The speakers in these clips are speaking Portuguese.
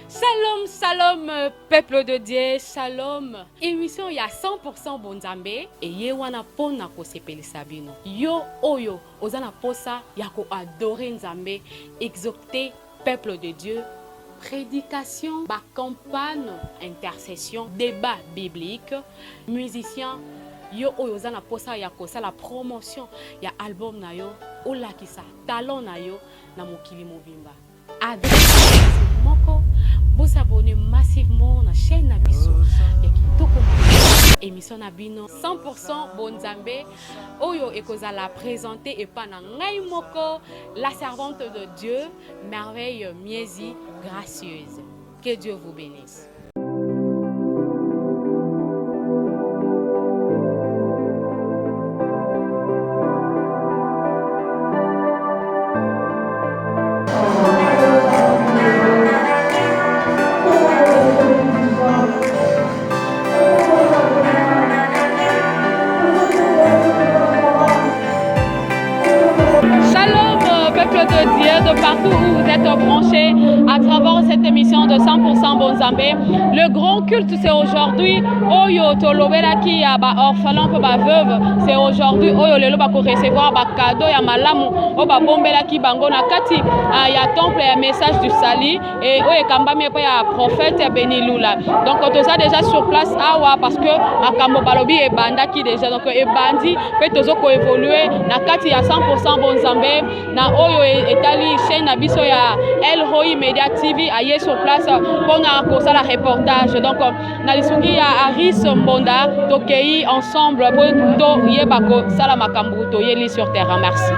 Shalom, shalom, peuple de Dieu, shalom. Émission ya 100% Bonzambe et ye wana pona ko sepeli sabino. Yo oyo ozana posa ya ko adorer Nzambe, exalter peuple de Dieu. Prédication, ba campagne, intercession, débat biblique, musicien. Yo oyo ozana posa ya ko la promotion ya album na yo, olakisa talent na yo na mokili mobimba. Avec moko vous abonnez massivement na chaîne Nabiso et kitoko émission Nabino 100% Bonzambe oyo ekozala présenter et pas na ngai moko la servante de Dieu merveille miezi gracieuse. Que Dieu vous bénisse. De partout où vous êtes branchés à travers cette émission de 100% Bonzambe. Le grand culte c'est aujourd'hui Oyo Tolobelaki ya ba orphelin pour ba veuve. C'est aujourd'hui Oyo lelo ba ko recevoir ba cadeau ya malamu o ba bombelaki bango na kati ya temple ya message du salut et Oyo kambami pa ya prophète Benilula. Donc tout ça déjà sur place awa parce que akambo balobi e bandaki déjà donc e bandi peut tozo ko évoluer na kati ya 100% Bonzambe na Oyo etali chaîne Nabiso ya El Roi Media TV aye sur place pour la reportage. Donc na lisungi ya Aris Mbonda tokei ensemble pour to yebako sala makambu to yeli sur terre. Merci.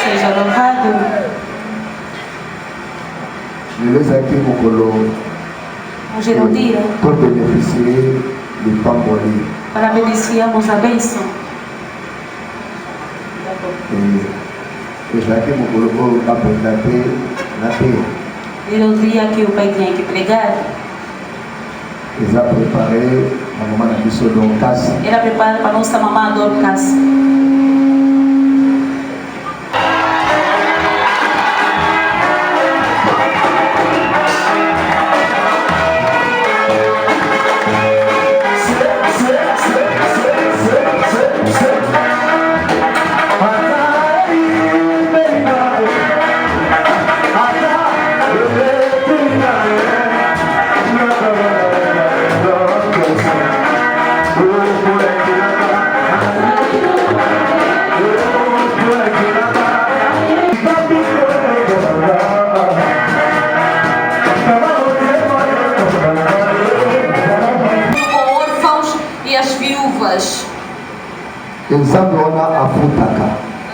Seja louvado. Hoje é o dia para beneficiarmos a bênção. Era o dia que o pai tinha que pregar. Era preparado para nossa mamãe Dorcas.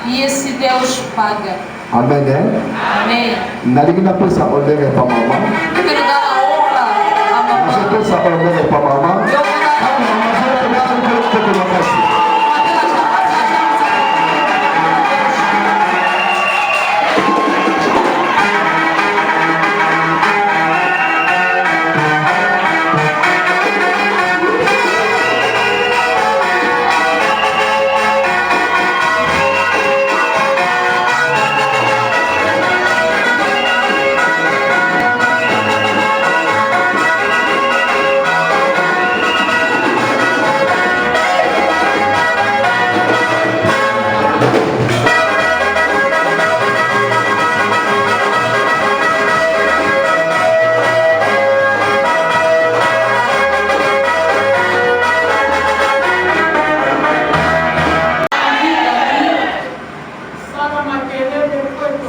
E esse Deus paga. Amém, né? Amém. Naligina pesa ordem para mamãe. Eu quero dar a honra a mamãe. Você pesa ordem para mamãe. Eu vou dar a honra.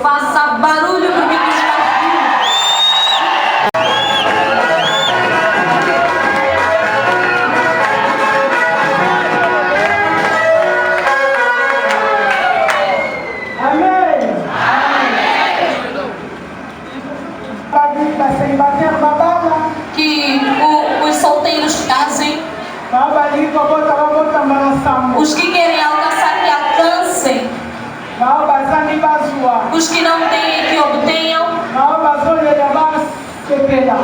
Faça barulho porque tu está que os solteiros casem, os que querem alcançar que alcancem, os que não têm que obtenham,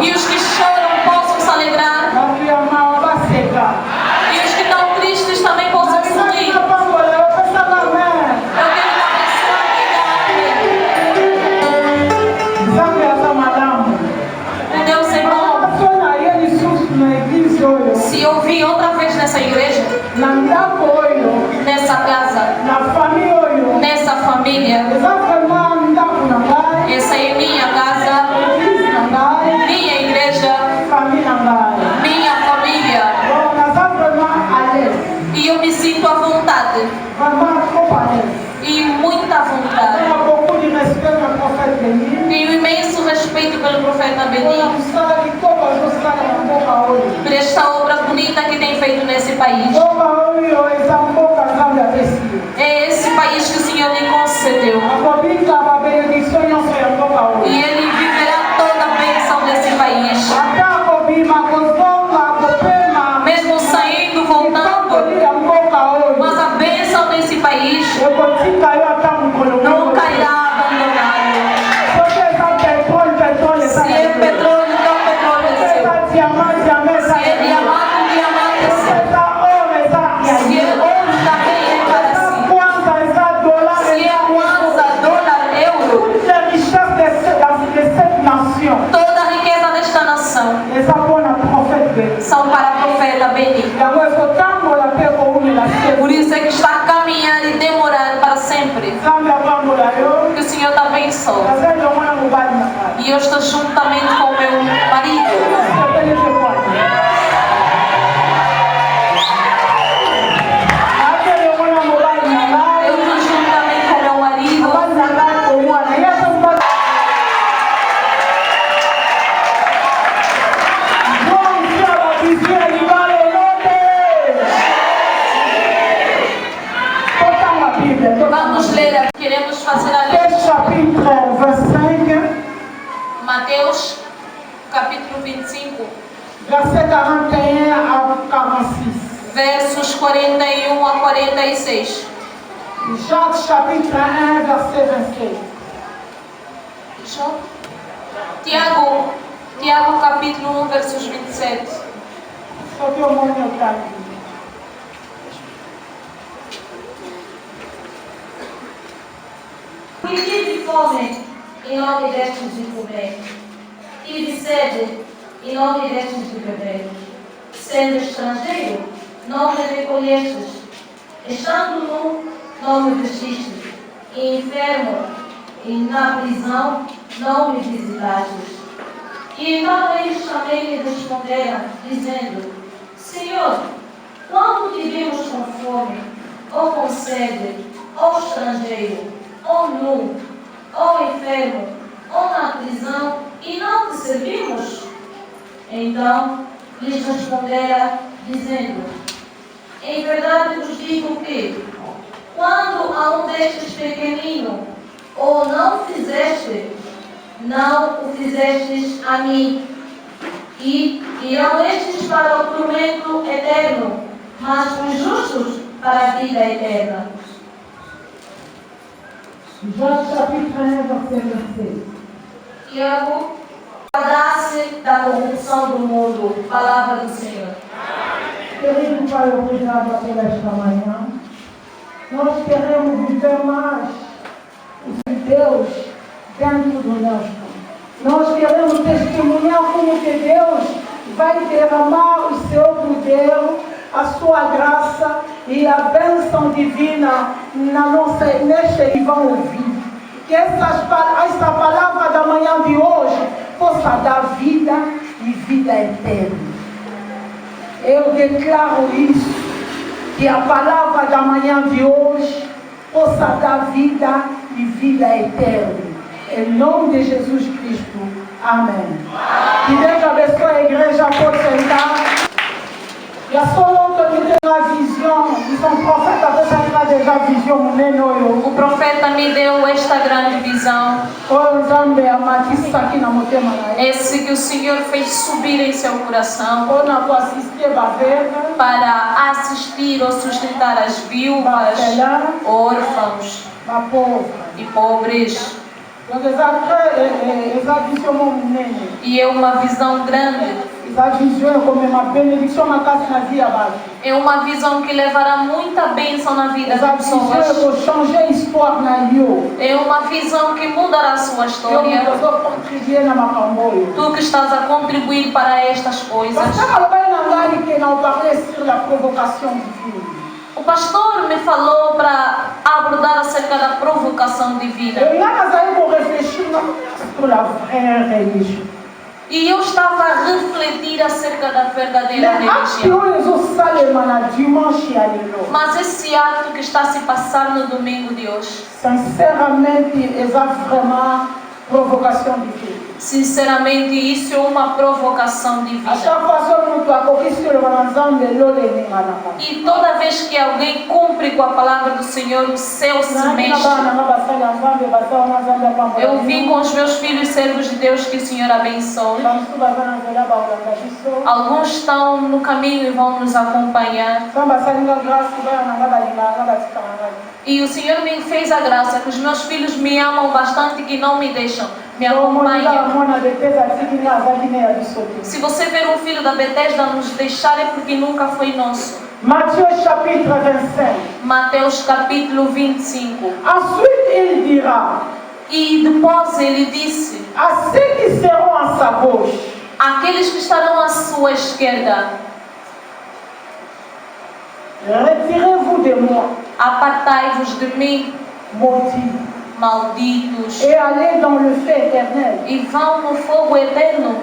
e os que choram possam se alegrar, e os que estão tristes também possam sorrir. Eu quero uma pessoa que Deus é bom. Se eu vim outra vez nessa igreja, nessa casa, nessa família, essa é minha casa, minha igreja, minha família, e eu me sinto à vontade, e muita vontade, tenho imenso respeito pelo profeta Benin, por esta obra bonita que tem feito nesse país. É esse país que o Senhor lhe concedeu, e Ele viverá toda a bênção desse país, mesmo saindo, voltando, mas a bênção desse país nunca irá abandoná-lo. Se é petróleo, então petróleo é seu. Se é diamante, diamante é seu. Se é ouro, também é para si. Se é kwanza, dólar, euro, E eu estou juntamente com o meu marido. Eu estou juntamente com o meu marido. Vamos ler, queremos fazer a leitura. Mateus, capítulo 25, Verset 41 à 46. versos 41 a 46. Jacques chapitre 1, verset 26. Tiago, capítulo 1, versos 27. Só que eu vou me olhar. E tive fome, e não me destes de comer. Tive sede, e não me destes de beber. Sendo estrangeiro, não me recolhestes. Estando nu, não me vestistes. E enfermo, e na prisão, não me visitastes. E então eles também me responderam, dizendo: Senhor, quando te vimos com fome, ou com sede, ou estrangeiro, ou nu, ou enfermo, ou na prisão, e não te servimos? Então lhes responderam, dizendo: Em verdade vos digo que, quando a um destes pequeninos, ou não fizeste, não o fizestes a mim. E irão estes para o tormento eterno, mas os justos para a vida eterna. Jacques chapitre 1, verset 26. Tiago, guardasse da corrupção do mundo. Palavra do Senhor. Querido Pai, obrigado por esta manhã. Nós queremos viver mais o Deus dentro do nosso. Nós queremos testemunhar como que Deus vai derramar o seu poder, a sua graça e a bênção divina neste que vão ouvir. Que essa palavra da manhã de hoje possa dar vida e vida eterna. Eu declaro isso, que a palavra da manhã de hoje possa dar vida e vida eterna. Em nome de Jesus Cristo. Amém. Que Deus abençoe a igreja, pode sentar. Il y a só longtemps que tem uma visão, e são profeta déjà vision muneno. O profeta me deu esta grande visão. Nzambe amatisa aqui na motema na ele. Esse que o Senhor fez subir em seu coração Ona ku assistir bavega, para assistir ou sustentar as viúvas, órfãos bapobre. e pobres. Donc essa visão munene. E é uma visão grande. Essa visão é como uma benedição na casa na vida base. É uma visão que levará muita bênção na vida Essa das visão é pessoas. pour changer histoire na yo. É uma visão que mudará a sua Eu história. vou contribuir na macamboio. Tu que estás a contribuir para estas coisas. Parce que ela vai na live que não parle sur la provocation divine. O pastor me falou para abordar acerca da provocação divina. Eu vou refletir sur la vraie religion. E eu estava a refletir acerca da verdadeira Les actes religião. oyo ezosalema na dimanche ya lelo, Mas esse ato que está a se passar no domingo de hoje, sinceramente, eza vraiment provocation divine. sinceramente, isso é uma provocação A divina. chaque fois que mutu akoki soloba na nzambe lolo eninganaka. E toda vez que alguém cumpre com a palavra do Senhor, o céu se Nayaki na mexe. bana nanga basali ya nzambe basala na nzambe apambola Eu vim bino. com os meus filhos servos de Deus, que o Senhor abençoe. Bamosusu baza na nzela bakolanda biso. Alguns estão no caminho e vão nos acompanhar. Nzambe asali nga grâce bana nanga balingaka nga batikaka ngai. E o Senhor me fez a graça que os meus filhos me amam bastante, que não me deixam, me Omonaka acompanham. mwana beteza atiki nga azaki ne ya biso te. Se você ver um filho da Bethesda nos deixar, é porque nunca foi nosso. Matthieu chapitre 25. Mateus capítulo 25. Ensuite il dira E depois ele disse: à ceux qui seront à sa gauche, aqueles que estarão à sua esquerda, retirez-vous de moi, apartai-vos de mim, maudits, malditos, et aller dans le feu éternel e vão no fogo eterno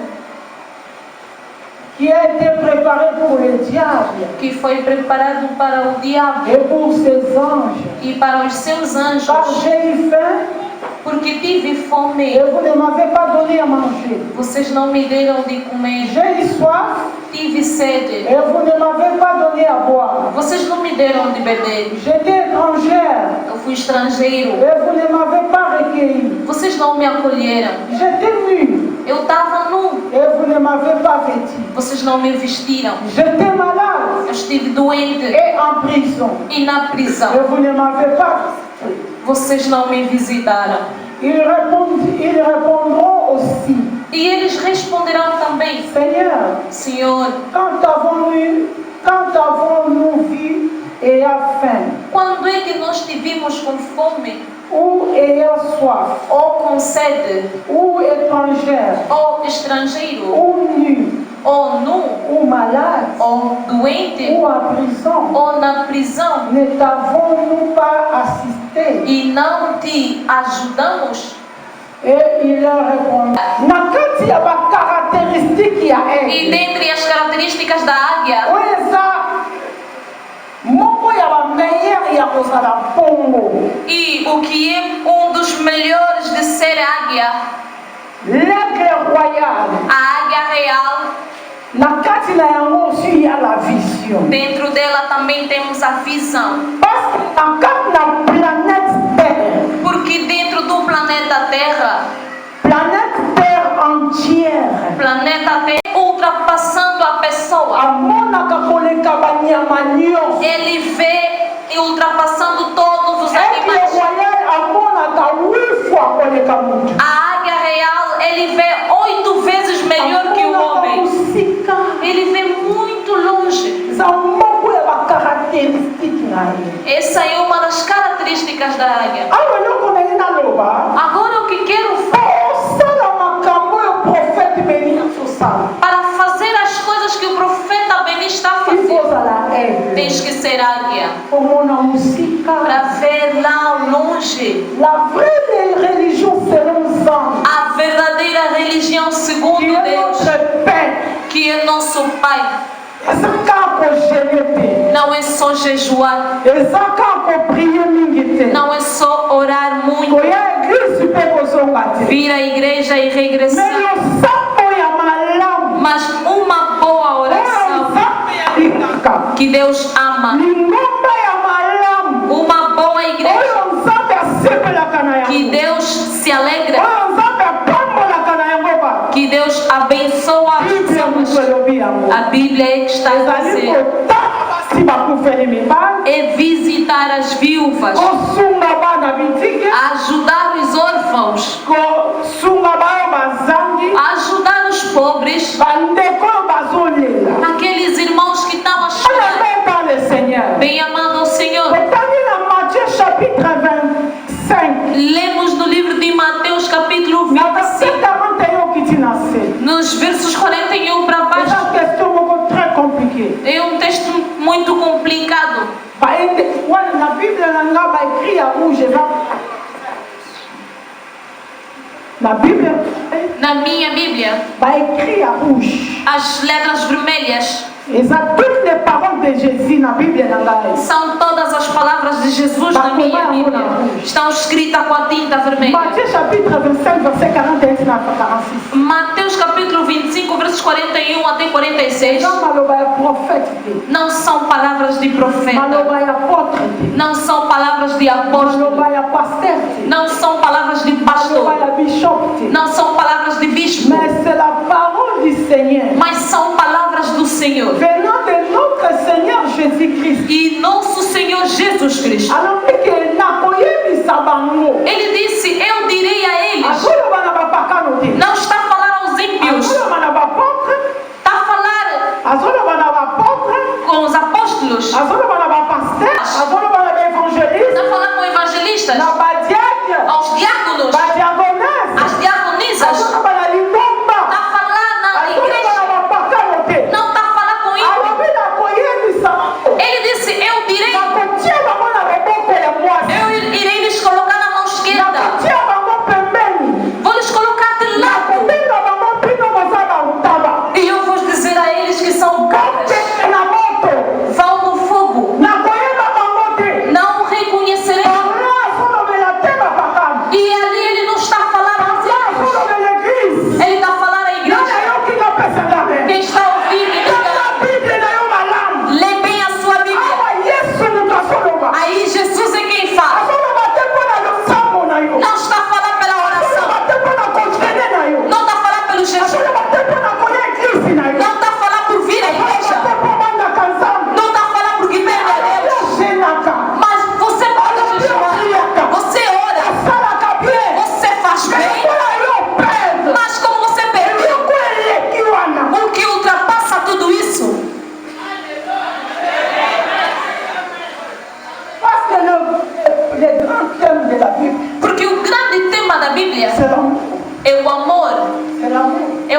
qui a été préparé pour le diable que foi preparado para o diabo et pour ses anges. e para os seus Car anjos, j'ai eu faim porque tive et fome, vous ne m'avez pas donné à manger. vocês não me deram de comer, J'ai eu soif tive sede, et vous ne m'avez pas donné à boire. vocês não me deram de beber, J'étais étrangère eu fui estrangeiro, et vous ne m'avez pas recueilli. vocês não me acolheram, J'étais nu eu estava nu, et vous ne m'avez pas vêtu. vocês não me vestiram, J'étais malade eu estive doente et en prison e na prisão, et vous ne m'avez pas visité. vocês não me visitaram. Ils répondront aussi, E eles responderão também: Seigneur, Senhor, quand avons-nous vu ayant faim, quando é que nós te vimos com fome, ou ayant soif, ou com sede, ou étrangère, ou estrangeiro, ou nu, ou nu, ou malade, ou doente, ou en prison? ou na prisão, Ne t'avons-nous pas assisté? e não te ajudamos? Et il leur répond, nakati ya ba caractéristique ya E aigle. dentre as características da águia, Oeza moko ya ba meilleur ya kozala pongo. e o que é dos melhores de ser águia, L'aigle royal. a águia real, Nakati na yango aussi ya la vision. dentro dela também temos a visão. Parce que nakati na planète Terre, Porque dentro do planeta Terra, planeta Terra, ultrapassando a pessoa, amonaka koleka banyama nyonso. ele vê e ultrapassando todos os Aigle animais. royal amonaka 8 fois koleka mutu. A águia real, ele vê 8 vezes melhor que o homem. Musika. Ele vê muito longe. Eza moko ya ba caractéristique na ye. Essa é uma das características da águia. Awa eloko na ye naloba, Agora o que quero fazer osala makambo oyo prophète Beni azosala. para fazer as coisas que o profeta Beni está Il faut fazendo, ozala aigle. tens que ser águia. Omona musika. Para ver lá ao longe. La vraie religion selon Jean, A verdadeira religião segundo qui est Deus, notre Père, que é nosso Pai, eza kaka kojeûner te. não é só jejuar, Eza kaka koprier mingi te. não é só orar muito, Koya église mpe kozonga te. vir à igreja e Mais regressar, losambo ya malamu mas uma boa oyo oração nzambe alingaka, que Deus ama, lingomba ya malamu uma boa igreja oyo nzambe asepelaka na que yango, Deus se alegra, oyo nzambe apambolaka na yango ba. que Deus abençoa as Biblia moto pessoas. elobi yango. A Bíblia é que está a Ezali dizer: kotala basi bakufeli mibali, é visitar as viúvas, kosunga bana bitike, ajudar os órfãos, kosunga bayo bazangi, ajudar os pobres, bandeko oyo bazolela. aqueles irmãos que estão a chorar. Allez dans le Seigneur. Bem amado ao Senhor, Regardez dans Matthieu chapitre 25. lemos no livro de Mateus capítulo Na verset 25, 41 qui dit nascer. nos versos 41 para C'est baixo. une question beaucoup très compliquée. É um texto muito complicado. Na Bible nanga ba écrit à rouge là. Na Bible Na minha Bíblia, ba écrit à rouge. as letras vermelhas Et ça toutes les paroles de Jésus na Bible nanga. são todas as palavras de Jesus na minha Bíblia. Estão escritas com a tinta vermelha. Matthieu chapitre 25 verset 41 à 46. Mateus capítulo 25, versos 41 até 46. Jean maloba ya prophète te. Não são palavras de profeta, Maloba ya apôtre te. não são palavras de apóstolo, Maloba ya pasteur te. não são palavras de Maloba pastor, ya bishop te. não são palavras de bispo, Mais c'est la parole du Seigneur. mas são palavras do Senhor Venant de notre Seigneur Jésus-Christ. e nosso Senhor Jesus Cristo. Alors que nakoyebisa bango. Ele disse: eu direi a eles. Azoloba na bapakano te. Não está a falar aos ímpios, Azoloba na bapôtre. está a falar Azoloba na bapôtre. com os apóstolos, Azoloba na bapasteur. Azoloba na baevangeliste. está a falar com evangelistas, Na badiaque. aos diáconos, Badiagonese. às diaconisas, Azoloba na lingomba. está a falar na Azoloba igreja, na bapakano te. não está a falar com ímpios. Alobi nakoyebisa bango. Ele disse: eu direi, Nakotia bango na loboko ya mwasi. eu irei lhes colocar nas mãos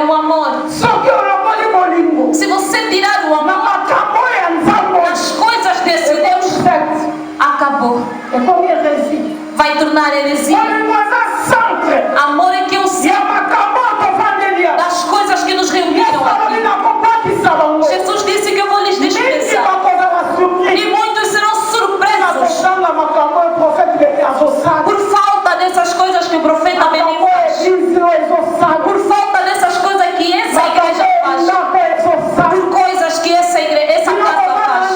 o amor. Só que eu não vou de bolingo. Se você tirar o amor Acabou em das coisas desse Deus, acabou. É como heresia. Vai tornar heresia. Amor é que eu sei das coisas que nos reuniram aqui. Jesus disse que eu vou lhes dispensar. E muitos serão surpresos por falta dessas coisas que o profeta Benin faz. Por falta dessas coisas que essa igreja faz. Por coisas que essa casa faz.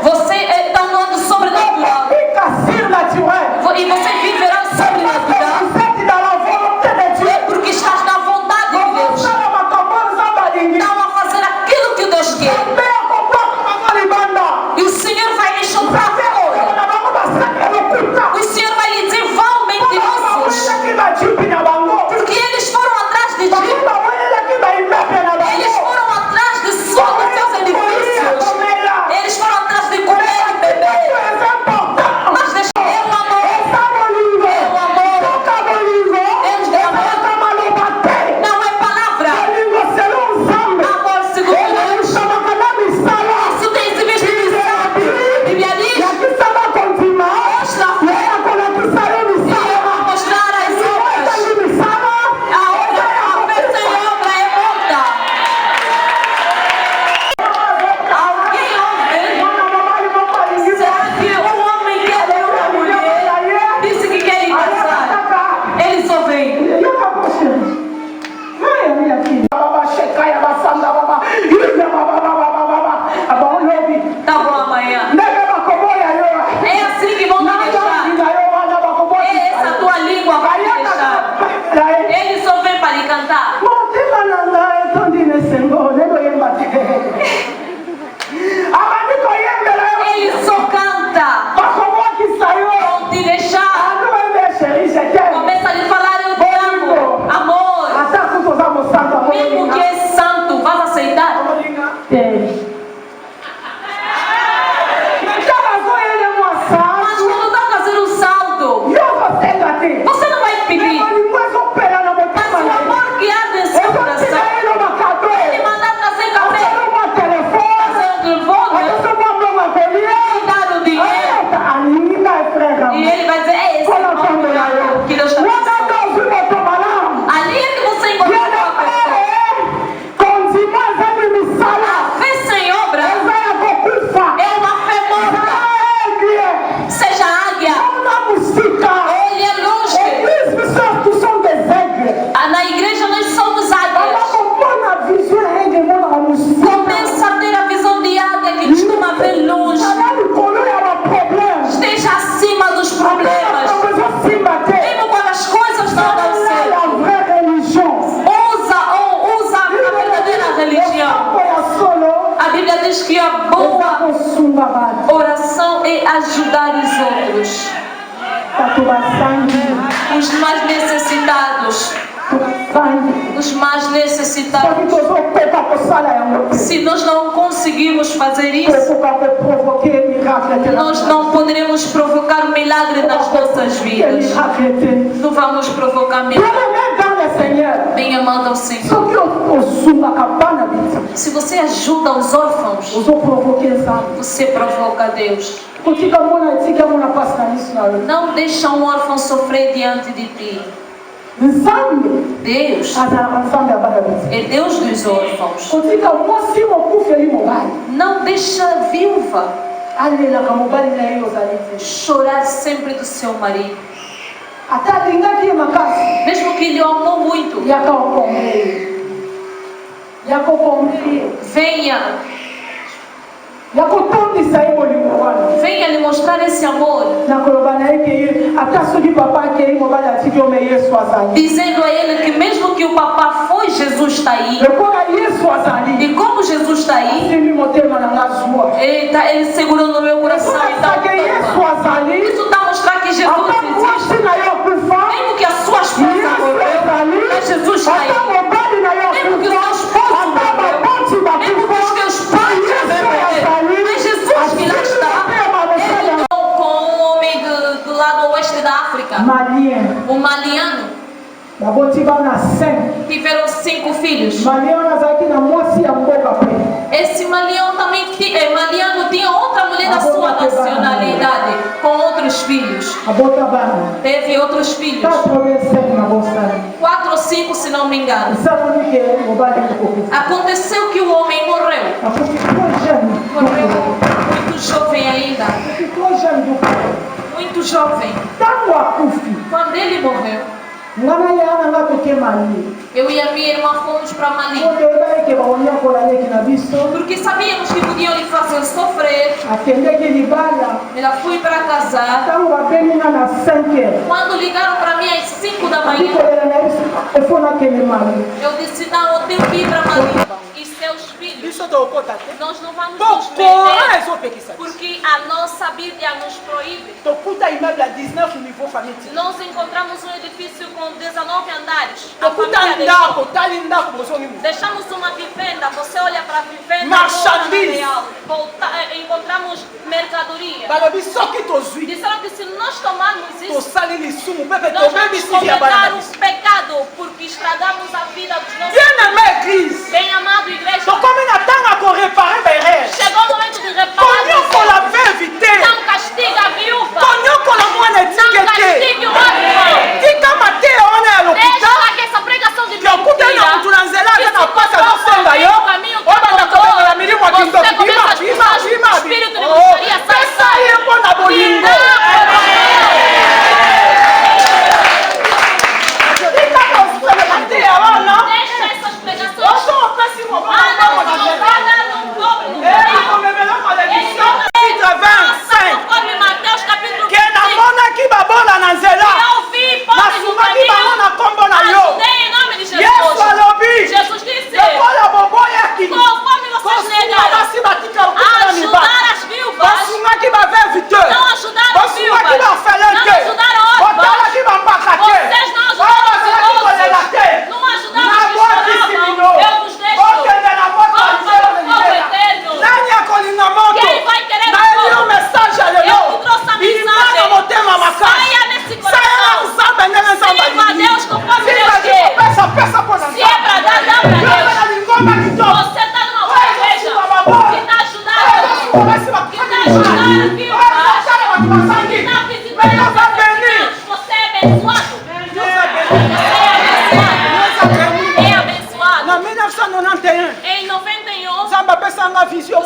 Você está andando sobrenatural. E você viverá sobrenatural. Porque estás na vontade de Deus. Estão a fazer aquilo que Deus quer. E o Senhor vai lhe chutar fora. O Senhor vai lhe dizer: vão, mentirosos. Porque eles foram atrás de ti. Eles foram atrás de seus edifícios. Eles foram atrás de comer e beber. Mas deixa eu amor. Eu amor. Deus de amor. Não é palavra. Amor segundo Deus. Isso tem se visto de céu. Bíblia diz. Mostra a fé. E eu vou mostrar as obras. A fé sem obra é morta. Alguém ouve? Será que um homem quer ver uma mulher? Disse que quer ir casar. Ele só vem. Tá bom amanhã. É assim que vão te deixar. É essa tua língua vai te deixar. Ele só vem para lhe cantar. Ele só canta. Vão te deixar. Começa a lhe falar: eu te amo. Amor. Mesmo que é santo, vai aceitar? Mas quando está fazendo um salto, você não vai pedir. Mas o amor que há dentro do seu coração, ele manda trazer café, fazer um telefone, dar o dinheiro. E ele vai dizer: é esse amor que Deus está pensando. Ali é que você encontrou a pessoa. A fé sem obra é uma fé morta. Seja águia. Ele é longe. Na igreja nós somos águias. Começa a ter a visão de águia que costuma ver longe. Esteja acima dos problemas. Mesmo quando as coisas não dão certo. Usa a verdadeira religião. A Bíblia diz que a boa oração é ajudar os outros. Os mais necessitados. Os mais necessitados. Se nós não conseguirmos fazer isso, nós não poderemos provocar um milagre nas nossas vidas. Não vamos provocar milagre. Bem amado ao Senhor. Se você ajuda os órfãos, você provoca Deus. Não deixa um órfão sofrer diante de ti. Deus é Deus dos órfãos. Não deixa a viúva chorar sempre do seu marido. Mesmo que ele o amou muito, venha lhe mostrar esse amor, dizendo a ele que mesmo que o papá foi, Jesus está aí. E como Jesus está aí, ele segurou no meu coração. Isso está a mostrar que Jesus existe. Mesmo que a sua esposa morreu, mas Jesus está aí. Mesmo que o seu esposo morreu, mesmo que os teus pais morreram, mas Jesus que lá está. Ele com um homem do lado oeste da África, um maliano, tiveram filhos. Maliana zaki na mwasi ya mboka pe. Esse Maliano também Maliano tinha outra mulher da sua nacionalidade, com outros filhos. Abota bana. Teve outros filhos. 4 ou 5 na bolsa. 4 ou 5, se não me engano. Sabe que é o bale do coco. Aconteceu que o homem morreu. Morreu muito jovem ainda. Muito jovem. Quando ele morreu, eu e a minha irmã fomos para Mali. Porque sabíamos que podiam lhe fazer sofrer. Ela foi para casar. Quando ligaram para mim às 5 da manhã, eu disse: não, eu tenho que ir para Mali. E seus filhos, nós não vamos nos perder, porque a nossa Bíblia nos proíbe. Nós encontramos um edifício com 19 andares. A família deixou. Deixamos uma vivenda, você olha para a vivenda, encontramos mercadoria. Disseram que se nós tomarmos isso, nós vamos cometer um pecado, porque estragamos a vida dos nossos filhos. Bem amado, igreja. Chegou o momento de reparar. Não castiga a viúva. Não castigue o órfão. Deixa que essa pregação de mentira, que se encontrou no caminho que acordou, você começa a dizer que o espírito de bruxaria sai. Deixa essas pregações. Conforme Mateus capítulo 25. Ajudei em nome de Jesus. Jesus disse: conforme vocês negaram ajudar as viúvas, não ajudaram as viúvas, não ajudaram órfãos, vocês não ajudaram os idosos, não ajudaram os que choravam, eu vos deixo vão para o fogo eterno. Quem vai querer o fogo? Eu te trouxe a mensagem. Saia nesse coração. Sirva a Deus conforme Deus quer. Se é para dar, dá para Deus. Você está numa boa igreja que está ajudando, que está ajudando a viúva, que está visitando os enfermos. Você é abençoado. É abençoado. Em 91, o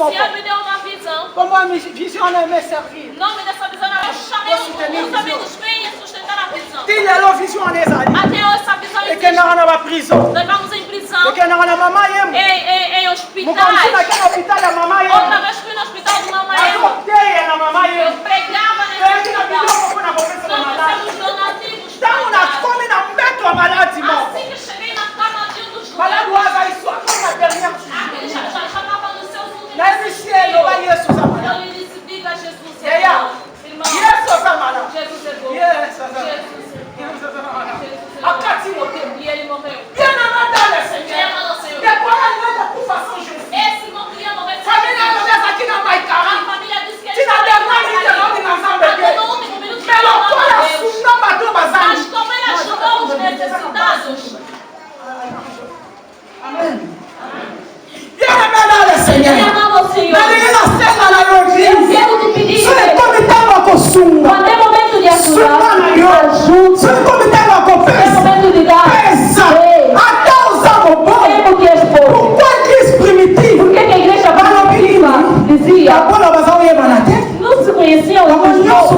Senhor me deu uma visão. O nome dessa visão era: eu chamei os amigos, venham sustentar a visão. Até hoje essa visão existe. Nós vamos em prisão, em hospitais. Outra vez fui no hospital de mamãe. Eu pregava nesse hospital. Nós fizemos donativos. Assim que cheguei na cama de um dos doentes, já estava nos seus últimos dias. Eu lhe disse: diga a Jesus, irmão. Jesus é bom. E ele morreu. Esse irmão queria morrer. A família disse que ele até no último minuto de Deus. Mas como ele ajudou os necessitados. Amém. Amava o Senhor. Eu quero te pedir, quando é momento de ajudar, ajude. Quando é momento de dar, tempo que és pobre. Por que a igreja primitiva dizia: não se conheciam alguns povos,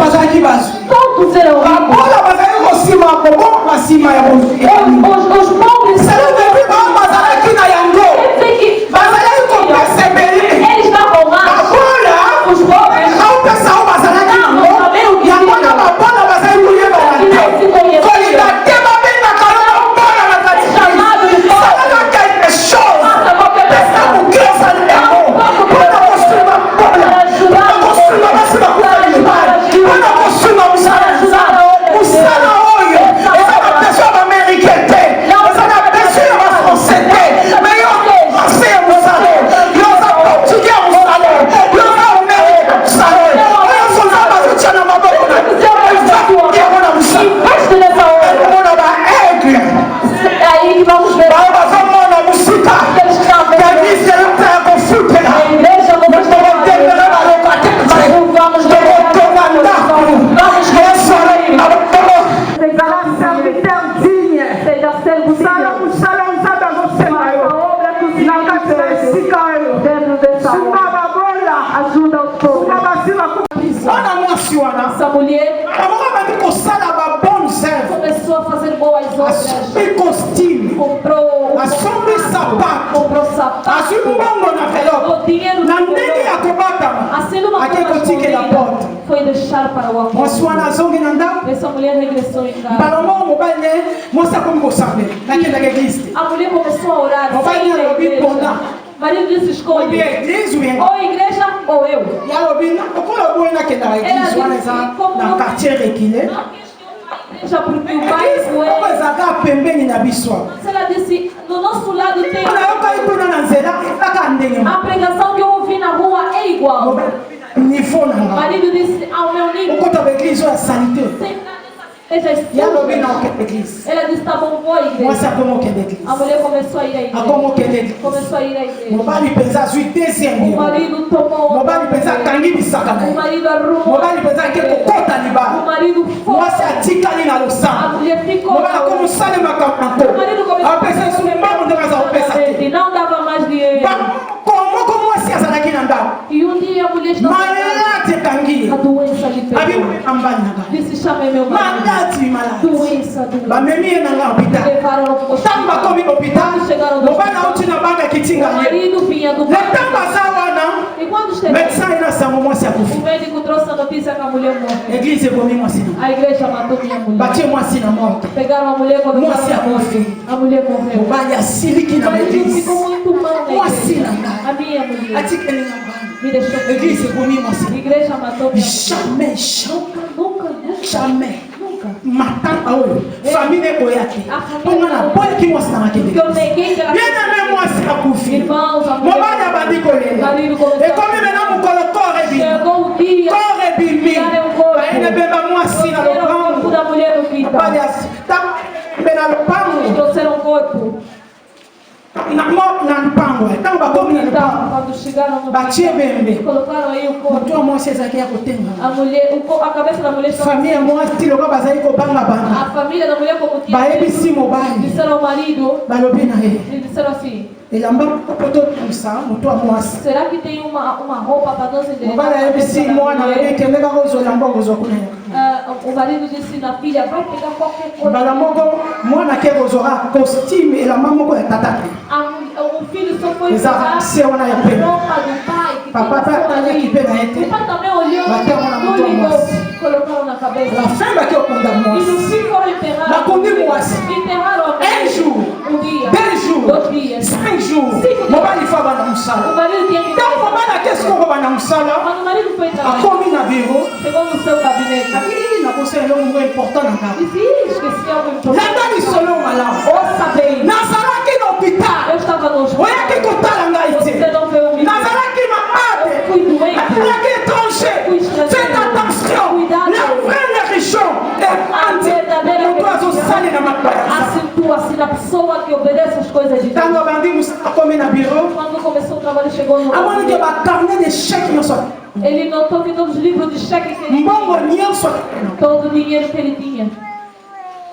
todos eram ricos. Os pobres eles estavam lá, os pobres musala nzambe azosenga yo na kati ya esika oyo sunga babola Ajuda os pobres. sunga basila wana mwasi wana Essa mulher bango bandi kosala babone serve começou a fazer boas obras. asombi costume Comprou asombi sapato comprou azwi sapato, mbongo na velope o dinheiro na do ndenge ya kobatama assim numa ake forma kotikela porte escondida, foi deixar para o mwasi wana apóstolo. azongi na ndako Essa mulher regressou em casa. mbala moko mobali ne mwasi akomi kosambela nakendaka eglise te A mulher começou a orar Papai sem ir não à ouviu igreja. nada. Marido disse: obi escolhe, eglise uyenga ou igreja ou eu. yalobi okola oboyi nakendaka eglise wana eza na quartier rekile Não quis que eu vá à igreja porque o bairro oko é. ezalaka pembeni na biso awa Mas ela disse: no nosso lado tem. mpona yokali kuna na nzela ezaka ndenge A pregação que eu ouvi na rua é igual. niveau na O nga marido disse: ao meu nível. okota baeglise oyo ya salite Sem nada dessas igrejas yalobi na sujas. okende eglise Ela disse: tá bom, vou à mwasi igreja. akomi okende eglise A mulher começou a ir à igreja. akomi okende eglise Começou a ir à igreja. mobali mpenza azwi deuxième O niveau marido tomou. mobali mpenza akangi bisaka na O ye marido arrumou. mobali mpenza ake kokota O libala marido foi. mwasi atikali na A losambo mulher ficou. mobali akomi osali makambo na O marido nko começou apesa esu mbango ndenge aza kopesa te e não dava mais dinheiro. moko mwasi azalaki na ndako E um dia a mulher estava maladi ekangi ye a doença lhe pegou. abimema mbali na ngai Disse: chamei meu marido. maladi maladi Doença, doença. bamemi ye na ngai hôpital Levaram no ntango hospital. bakomi hôpital Chegaram no mobali hospital. auti na banda O ekitinga ye marido vinha do ntango aza wana E quando esteve, médecin ye na sango mwasi akufi o médico trouxe a notícia que a mulher morreu. église ekomi mwasi na A igreja matou minha mulher. batie mwasi na morte Pegaram a mulher quando mwasi akufi a mulher morreu. mobali asiliki O na marido baeglise ficou muito mal na mwasi igreja. na ngai A minha mulher atikeli na bana me deixou. église ekomi mwasi A igreja matou minha mulher. jamais Nunca. jamais matanga oyo famille ekoya te mponga na boyaki mwasi na makende Porque eu neguei que ela ye na me mwasi akufi Irmãos, a mulher mobali abandi kolela marido começou ekomi mena mokolo kore ebimi Chegou o dia kore ebimi bayene bemba mwasi na Trouxeram o corpo lopango da mulher no quintal. mobali mbe na lopango Trouxeram o corpo na lopango ntango bakomi na Então, lopango quando chegaram no batie bembe colocaram aí o corpo. moto ya mwasi ezalaki ya kotenga A mulher, a cabeça da mulher estava. famille ya mwasi ti lokola bazali kobanga bana A família da mulher, como tinha bayebisi mobali disseram ao marido, balobi na ye eles disseram assim: elamba pototusa moto ya mwasi será que tem uma roupa para nós mobali ayebisi mwana alobi kende kaka ozwela mbongo ozwa kuna ye O marido disse na filha: vai pegar qualquer coisa. mbala moko mwana ake kozwaka costume elamba moko ya tata te O filho só foi eza pegar se wana ya a pena roupa do pai. Que papa tinha pe ayaki ali. mpe na ye te O pai também olhou, Bateu na não mão do ligou, moço. colocaram na cabeça. la fin baki okunda E no mwasi fim foram enterrar. bakundi mwasi Enterraram a un jour um dia, 2 jours 2 dias. 5 jours mobali fa banda O mosala marido tinha que ntango mobali ake sikoko banda mosala Quando o marido foi trabalhar, akomi na biro chegou no seu gabinete. abi nakosala eloko moko important na ngai Disse: "Ih, esqueci algo importante." landa lisolo malamu Ouça bem, nazalaki na hôpital eu estava no hospital. oyaki kotala ngai te Você não veio me ver. nazalaki malade Eu fui doente. nazalaki étranger faites attention la vraie religion evandi moto azosali na mabaya Acentua-se na pessoa que obedece as coisas de Deus. ntango abandi mosala akomi na biro Quando começou o trabalho, chegou no amoniki gabinete. bacarnet de chèque nyonso Ele notou que todos os livros de cheque que ele mbongo tinha, nyonso todo o dinheiro que ele tinha,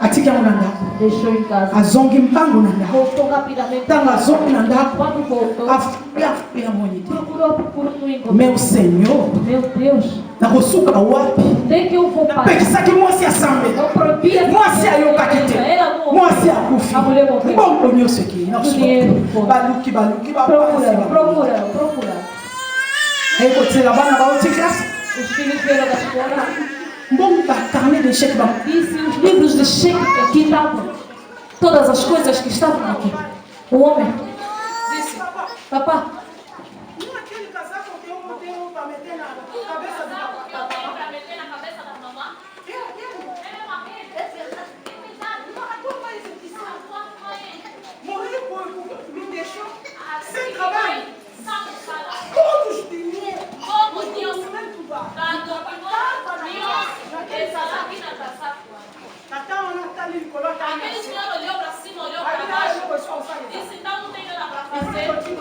atiki yango na ndako deixou em casa. azongi mpango na ndako Voltou rapidamente. ntango azongi na ndako Quando voltou, afupi amoni te procurou, não encontrou. meu senhor Meu Deus, nakosuka wapi nem que eu vou parar. napekisaki mwasi asambela Eu proibia essa mwasi ayokaki te Ela não mwasi akufi A mulher morreu. mbongo nyonso ekei Dinheiro. baluki Procura. ayekotela bana bauti klase Os filhos vieram da escola. mbongo bacarnet de chèque ba Disse os livros de cheque que aqui estavam. Todas as coisas que estavam aqui. O homem disse: Papá, Aquele senhor olhou para cima, olhou para baixo, disse: então não tem nada para fazer. Eu tive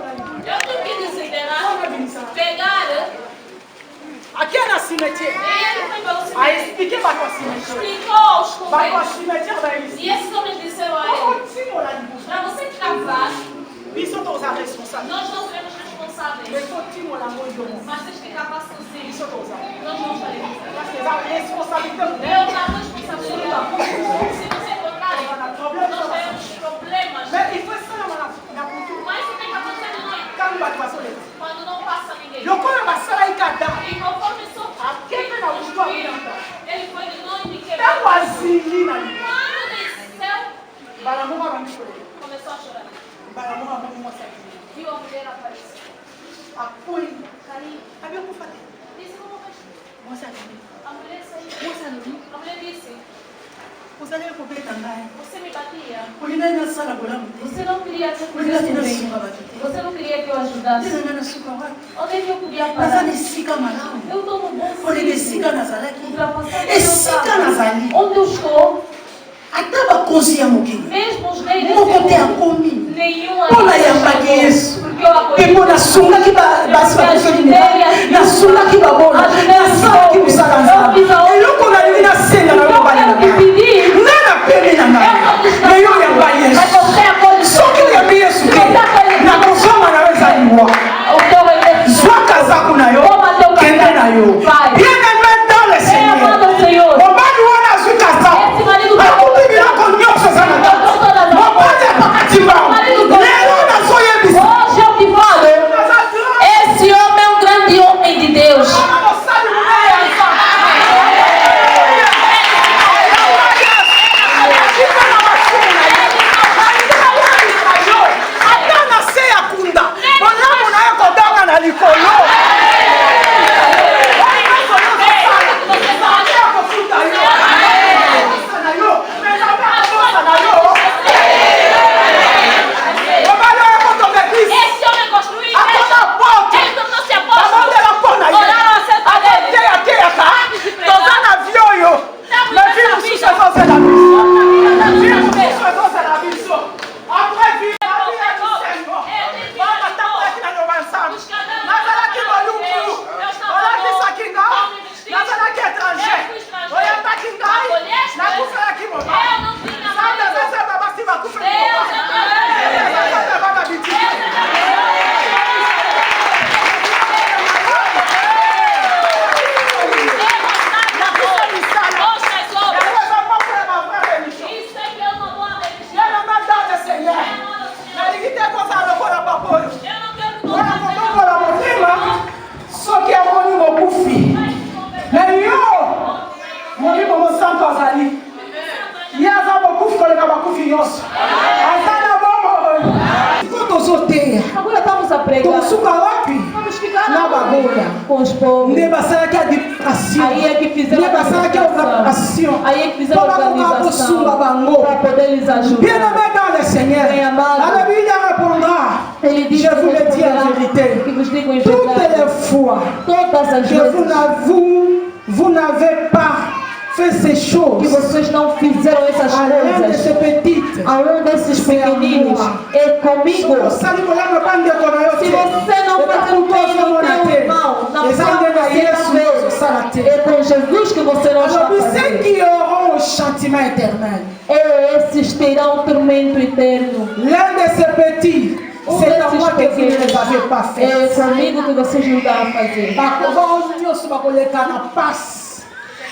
que desenterrar, pegar. Aqui é na cimetière. E ele foi pelo A cemitério. expliquer para o cimetière. Explicou aos Para o convênios. cimetière da E Elis. esses homens disseram a ele: para você casar, Ils sont aux responsables. nós não seremos responsáveis. Mais faut que la mot de mon. Mas tens que casar sozinho. Ils sont aux Nós não faremos. Parce que la responsabilité Eu na responsabilidade. Se você encontrarem, nós teremos problemas. mais il faut ça na culture. Mas isso tem que acontecer de noite, Quand nous va passer les. quando não passa ninguém. Le corps va se faire cada. E conforme só Quem na história? ele foi de noite que Tá quase na. quando desceu, Balamu va me chorer. começou a chorar. Balamu va me mostrar. Viu a mulher aparecer. Apoio. Carinho. Habia como fazer. Disse como vai. Mostra. A mulher saiu. Mostra. A mulher disse: Vous allez couper ta main. você me batia. Pour lui donner ça la bola. Você não queria que eu Pour lui donner fizesse ça bem. la bola. Você não queria que eu ajudasse. Tena na suka. Onde é que eu podia Mas parar? ali sika malamu. Eu estou no bom Olha sítio. sika nazalaki. Ultrapassando Esika nazali. onde eu estou, Ata bakozi ya mokili. mesmo os reis Moko te desse mundo, akomi. nenhum Mpona ainda yambaki chegou. Yesu. Porque eu acolhi. Mpo nasungaki basi bakosolina. Nasungaki babona. Nasalaki mosala nzambe. Eloko nalingi nasenga na mobali na ngai. Nga napemi na ngai. Me yo oyamba Mas Yesu. você acolhe. Soki oyambi Yesu te, nakozonga na yo ezali mwa. O teu rei Zwa kazaku na yo, kende na yo. Bien aimé dans le Bem amado Seigneur. Senhor. Mobali wana azwi kazaku. Akuti biloko nyonso eza na kati. Mobali apakati mbango. Lelo nazoyebisa. Hoje eu te falo, esse homem é um grande homem de Deus. Ata na se ya kunda. Bolamu na ye kodanga na likolo. Esse homem construiu igreja. Ele tornou-se apóstolo. Oraram acerca dele. Mostra as obras. Isso é que é uma boa religião. Eu não quero que soki amoni mokufi me yo molimo mosantu azali ye aza mokufi koleka bakufi nyonso aza na bomoi ko tozoteya Agora estamos a pregar. tosuka wapi Vamos ficar na baboya com os povos. nde basalaki adipration Aí é que fizeram nde basalaki organisation Aí é que fizeram mpo bakoka kosunga bango para poder lhes bien ajudar. aimé dans le Seigneur Bem amado. la Bible répondra Ele diz je vous le dis en que vérité vos digo em toutes verdade, les fois todas as que vezes vous n'avez pas fait ces que choses vocês não fizeram essas à l'un de ces coisas petites. a um desses pequeninos, é comigo. osali kolanga bandeko na yo Se te você não fazer o bem no teu irmão, não eza sabe nde na você yesu não fez. ozosala te É com Jesus que você não está alobi ceux fazendo. qui auront le châtiment éternel Esses terão tormento eterno. l'un de ces petits c'est à moi que vous ne les avez pas É fait comigo que vocês não estão a fazer. bakova nyonso bakoleka na passe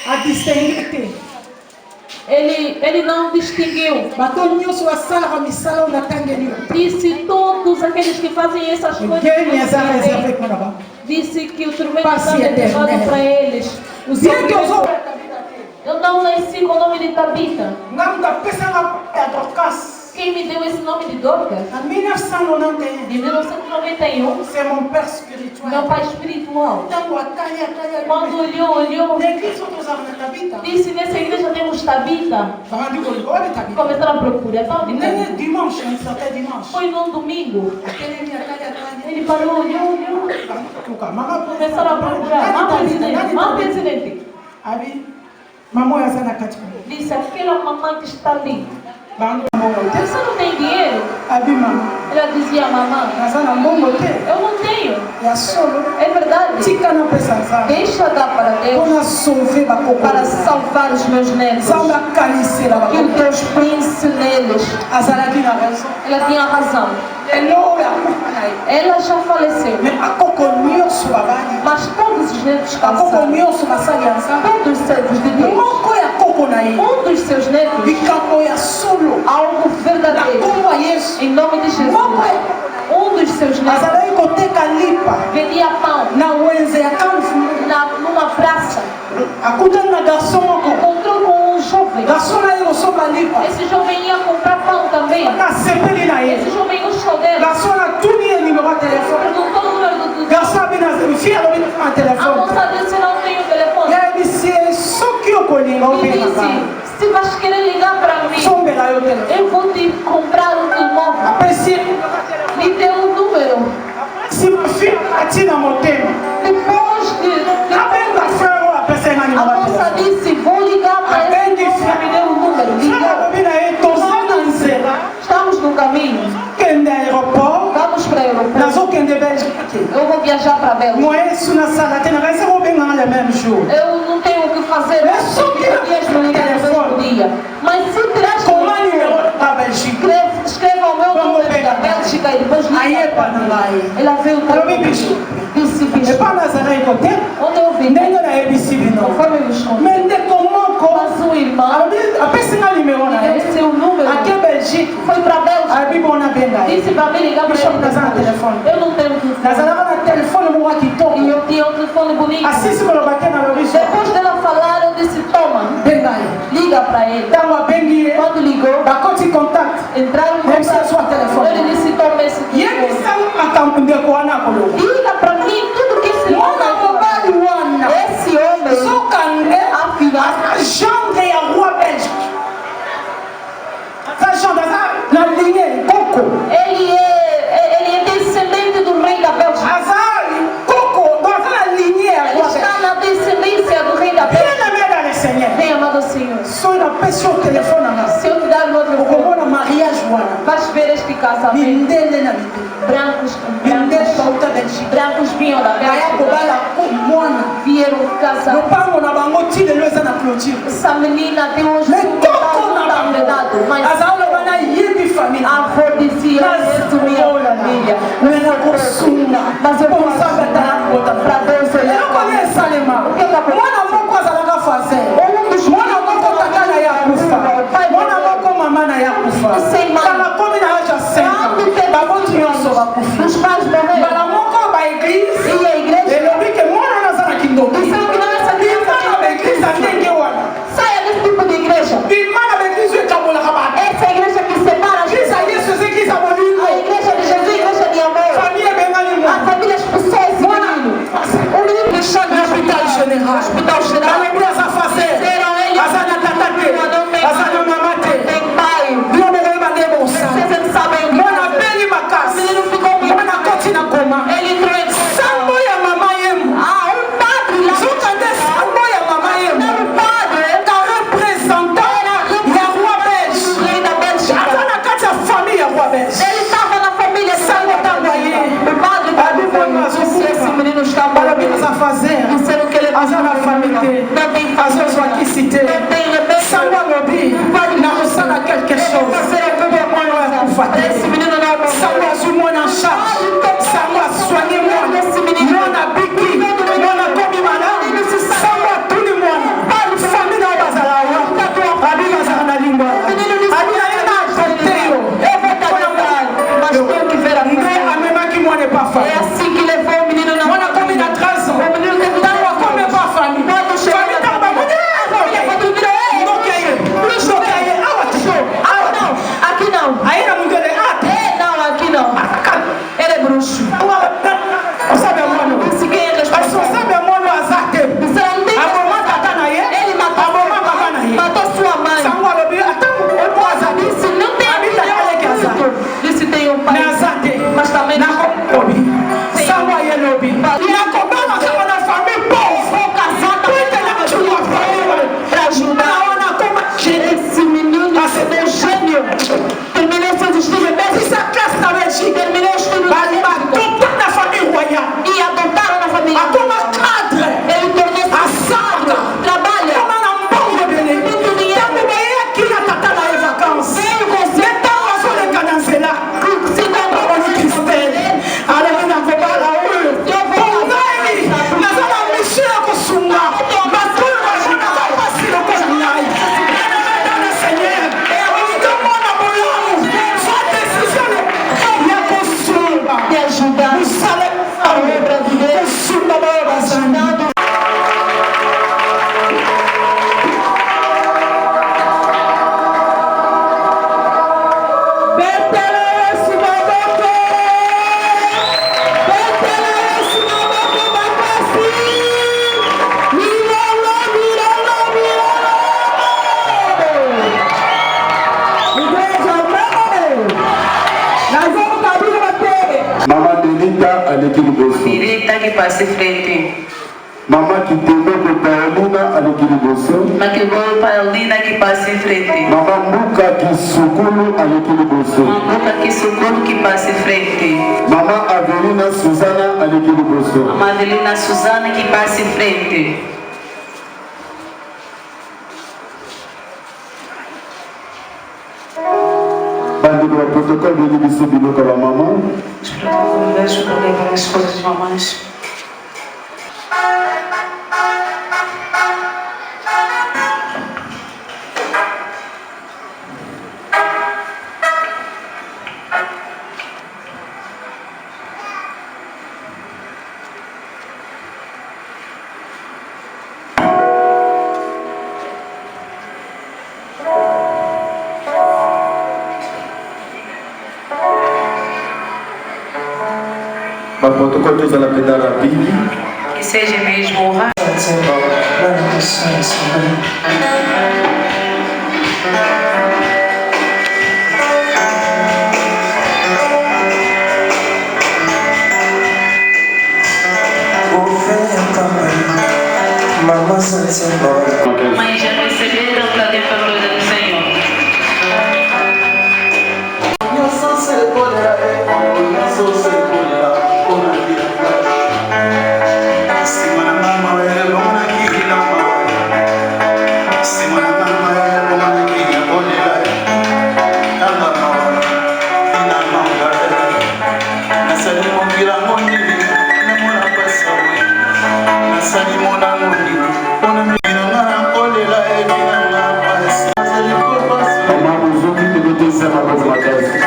a distingue te Ele não distinguiu. bato nyonso basalaka misala oyo natangeli yo Disse todos aqueles que fazem essas coisas. geni eza réservé mpona bango Disse que o tormento Passe está reservado eterna. para eles. O bien sofrimento- tozo Eu não nasci com o nome de Tabita. nga mutu apesanga ya dorcas Quem me deu esse nome de Dorcas? en 1991 De 1991. c'est mon père spirituel Meu pai espiritual. ntango atali Quando olhou, l'église oyo tozala na tabita disse: nessa igreja temos Tabita. bandi koluka wana tabita Começaram a procurar. Então, onde tem? ndenge dimanche sortait dimanche Foi num domingo. atelemi atali Ele parou, olhou. tuka mama Começaram a procurar. Mão presidente, mão presidente. abi mama oyo aza na kati Disse: aquela mamãe que está ali. Você não tem dinheiro? Ela dizia, mamãe, eu não tenho. É verdade. Deixa dar para Deus para salvar os meus netos. Que o Deus pense neles. Ela tinha razão. Ela já faleceu. Mas todos os netos passaram. Todos os servos de Deus. Um dos seus netos. Algo verdadeiro. Em nome de Jesus. Um dos seus netos vendia pão numa praça. Encontrou com um jovem. Esse jovem ia comprar pão também. Esse jovem gostou dele. Perguntou o número do telefone. A moça disse, não tem o telefone. E disse, se vais querer ligar para mim, eu vou te comprar um telemóvel. Me deu um número. Depois a moça disse, vou ligar para esse número. Me deu um número. Ligou. Estamos no caminho. Vamos para o aeroporto. Eu vou viajar para a Bélgica. Eu não tenho o que fazer. Mas se terás escreva o meu número da Bélgica e depois liga. Ela veio disse, onde eu vim? Conforme eu escondi. Mas o irmão deu seu número. Foi para a Bélgica. Disse para mim ligar para ele. Eu não tenho telefone. E eu tinha um telefone bonito. Depois dela falar, eu disse, toma, liga para ele. Quando ligou, entraram no telefone. Ele disse, toma esse telefone. Liga para mim tudo que esse homem. Esse homem, ele é descendente do rei da Bélgica. Ele está na descendência do rei da Bélgica. Bem amado Senhor, se eu te dar o meu telefone, vais ver este casamento. Brancos vinham da Bélgica. Vieram casar. Essa menina tem um enredado, mas a avó dizia, isso minha família. Mas eu vou para Deus olhar. O que os pais morreram. E a igreja saia desse tipo de igreja. Essa igreja que separa a igreja de Jesus, a igreja de amor. A família expulsou esse menino. O menino deixou no hospital general. Disseram ele, tem pai. Vocês sabem o que o menino ficou muito. Ele entrou em fazer, disseram que ele a família. terminou o estudo na família royal. e adotaram na família. Como cadre. Ele tornou-se Assada. trabalha. Como na mão dele. Muito dinheiro. Também é aqui na Tatana e vacância. Veio com você. Então, eu sou de Cananzela. Se encontrou com Cristã. Aleluia, cobala hoje. Porém, nós vamos mexer com o sunga. Mas tudo vai chegar a vacilo com o Nai. Senhor, então, mano, mulher, sua decisão é com o sunga. te ajudar O sale a obra de o Deus. sunga vai vazando. Maman Denita aleki liboso. Mirita que passe frente. Maman Kitembeko Paulina aleki liboso. Makibolo Paulina que passe em frente. Maman Muka Kisukulu aleki liboso. Mambuca que socorro que passe em frente. Maman Avelina Susana aleki liboso. Madelina Suzana que passe em frente. Bandeko ba protocole beli biso biloko ya maman. Os protocolos para levar as coisas de mamães. Ba protocole tozala pena rapide. Que seja mesmo honra. Mãe já receberam para ter a glória do Senhor. Maman Bozoki tebetesa makozi makasi.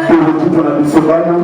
Pour le couple na biso bana.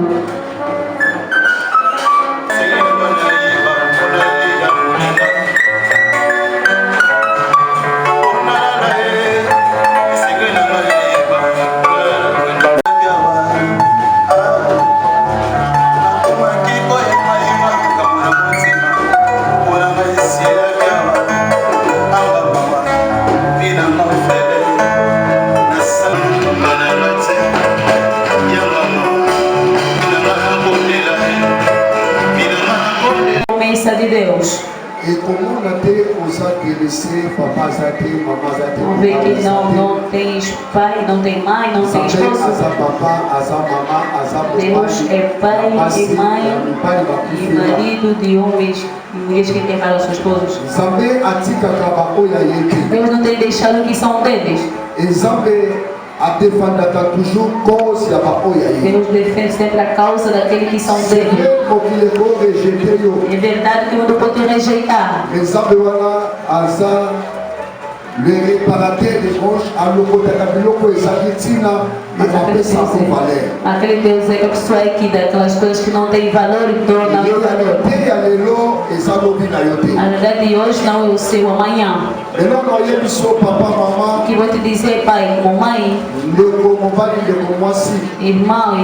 Promessa de Deus. E como na te osa délaisser papa zate, maman zate. Vamos ver que não tem pai, não tem mãe, não tem Zambé esposo. aza papa, aza maman, aza Deus é pai e mãe e marido de homens e mulheres que enterraram seus esposos. Zambé atikaka baoyo ayeki. Deus não tem deixado que são deles. E Zambé adefendaka toujours cause ya baoyo ayeki. Deus defende sempre a causa daquele que são dele. mokili rejeter yo. É verdade que o mundo pode rejeitar. Mais Zambé wana aza le réparateur des branches alokotaka biloko ezali ntina ekapesa ko valeur. Aquele Deus é que a pessoa é que daquelas coisas que não têm valor e torna o valor. te ya lelo eza lobi na yo te. A verdade de hoje não é o seu amanhã. Lelo na oyebi so papa mama O que vou te dizer, pai, mamãe, ndeko mobali ndeko mwasi irmão,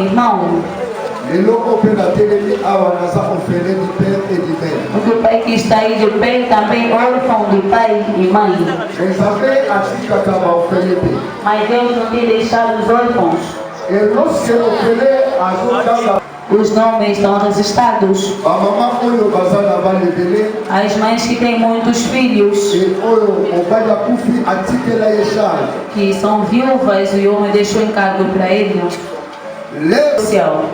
Et l'autre peut la télé à Wanaza orphelin du père et du mère. O pai que está aí de bem também órfão de pai e mãe. Ils avaient assis Kakaba orphelin. Mas Deus não tem deixado os órfãos. Et lorsque l'orphelin a joué Os nomes estão registrados. a maman Oyo Bazana va le délai. As mães que têm muitos filhos, Et Oyo, on va la Koufi a tité la échange. que são viúvas, e o homem deixou encargo para ele. Céu.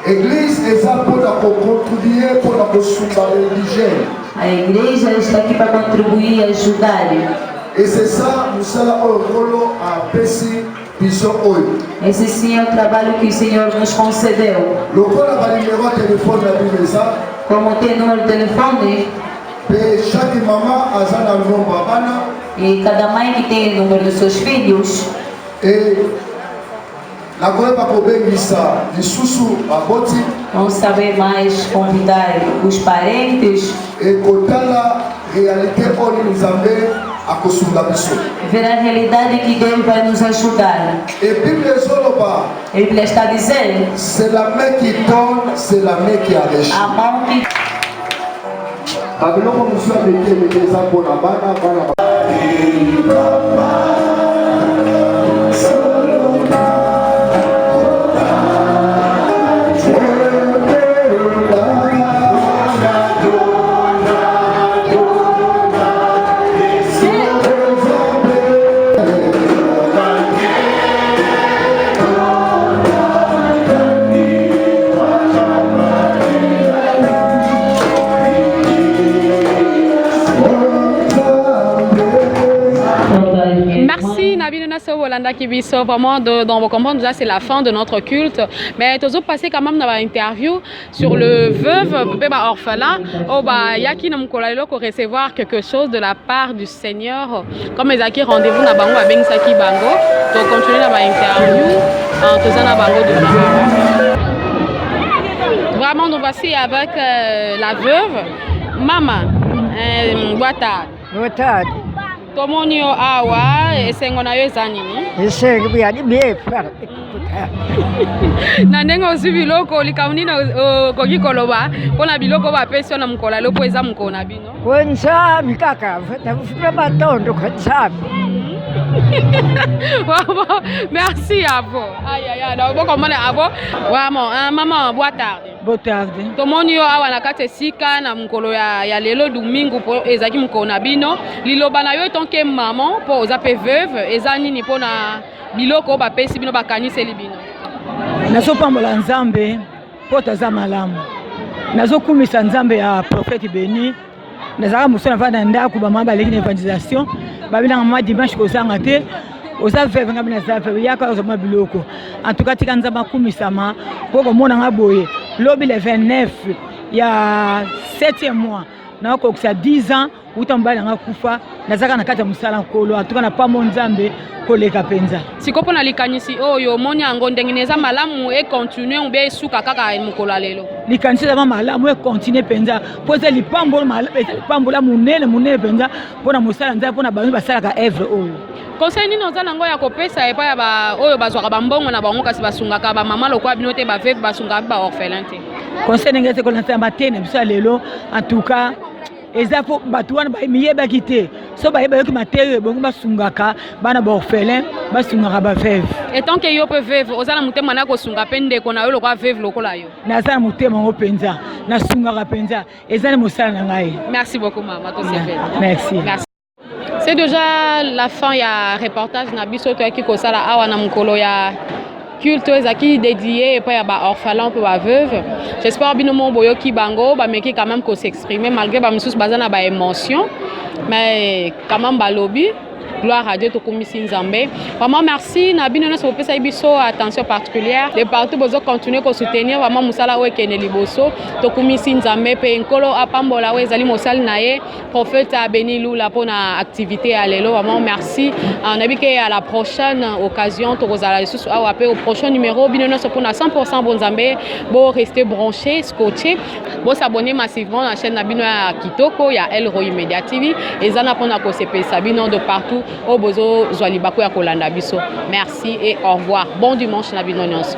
L'église est là pour contribuer pour la construction religieuse. A igreja está aqui para contribuir, ajudar. Et c'est ça, nous sommes au Kolo à Pessi, Bishop Oyo. Esse sim é o trabalho que o Senhor nos concedeu. Le Kolo a le numéro de téléphone de la Bible, ça. Como tem número de telefone, Et chaque maman a son nom babana. e cada mãe que tem o número dos seus filhos, Et la Kolo va probablement ça, du sous à Boti. vamos saber mais convidar os parentes, Et quand la réalité, on nous amène à construire la mission. ver a realidade que Deus vai nos ajudar. Et Bible Zoloba, A Bíblia está dizendo, c'est la main qui donne, c'est la main qui enrichit. a mão que Babylon, nous sommes avec les arbres à bana, Merci Nabi Nasso Wolanda Kibiso. Vraiment, dans vos comprendre, déjà c'est la fin de notre culte. Mais tu as passé quand même dans l'interview sur le veuve, bébé orphelin. Oh bah, yaki nam kolalo ko recevoir quelque chose de la part du Seigneur. Comme ils acquis rendez-vous na bango avec Saki Bango. Donc continuer dans l'interview en faisant la bango de Vraiment, nous voici avec la veuve. Maman, boa tarde. Boa tarde. Tomoni yo awa esengo na yo eza nini? Esengo buyani biepa. Na ndenge ozwi biloko likambo nini okoki koloba mpona biloko bapesi yo na mokolo alo mpo eza mokolo na bino? Kwenzabi kaka, futa batondo kwenzabi. Merci Abo. Aïe aïe aïe, donc comment Abo? Vraiment, maman, boa tarde. Boa tarde. Tomoni yo awa na kati esika na mokolo ya lelo domingo po ezaki mokolo na bino. Liloba na yo etonke maman po oza pe veuve, eza nini mpona biloko bapesi bino bakaniseli bino? Nazopambola Nzambe po taza malamu. Nazokumisa Nzambe ya prophète Béni. Nazaka musona vanda ndako bamama baleki na evangelisation. Babina mama dimanche kozanga te. Oza veuve ngabina za veuve yaka ozoma biloko. En tout cas tika Nzamba kumisama po komona ngaboye. Lobi le 29 ya 7e mois. Na ko 10 ans utambala nga kufa nazaka na kata musala nkolo atuka na pamo Nzambe koleka penza. Sikopo na likanisi oyo moni yango ndenge neza malamu e continuer ube suka kaka mokolo lelo. Likanisi za malamu e continuer penza. Poze lipambo malamu lipambo la munene penza pona musala Nzambe pona bantu basala ka œuvre oyo. Conseil nini oza nango ya kopesa epa ya ba oyo bazwaka bambongo na bango kasi basungaka ba mama lokwa bino te ba veuve basungaka ba orphelin te. Conseil ngeze ko na matene bisa lelo en tout cas eza po batu wana bayeba kite so bayeba yoki matere bongo basungaka bana ba orphelin basungaka ba veuve. Et tant que yo pe veuve ozala mutema na ko sunga pende ko na yo lokwa veuve lokola yo. Na za mutema ngo penza na sungaka penza eza ni musala na ngai. Merci beaucoup maman to Merci. Merci. C'est déjà la fin ya reportage na biso to ki ko sala awa na mukolo ya culte ezaki dédié et pas ya ba orphelin pour ba veuve. J'espère bino mo boyoki bango ba meki quand même ko s'exprimer malgré ba misus bazana ba émotion mais quand même ba lobby. Gloire à Dieu, Tokumisi Nzambe. Vraiment merci. Nabino na so pesa biso attention particulière. De partout besoin continuer à soutenir vraiment musala we keneli boso. Tokumisi Nzambe pe nkolo apambola we zali mosali nae. Prophète Béni Lula pour na activité à lelo. Vraiment merci. On a vu qu'à la prochaine occasion tokozala sous au prochain numéro bino na so pour na 100% bon Nzambe. Bon rester branché, scotché. Bon s'abonner massivement à la chaîne Nabino ya Kitoko, ya El Roi Media TV et zana pour na ko sepesa bino de partout. Au bozo Zwali Bako ya Kolanda Biso. Merci et au revoir. Bon dimanche na bino nyonso.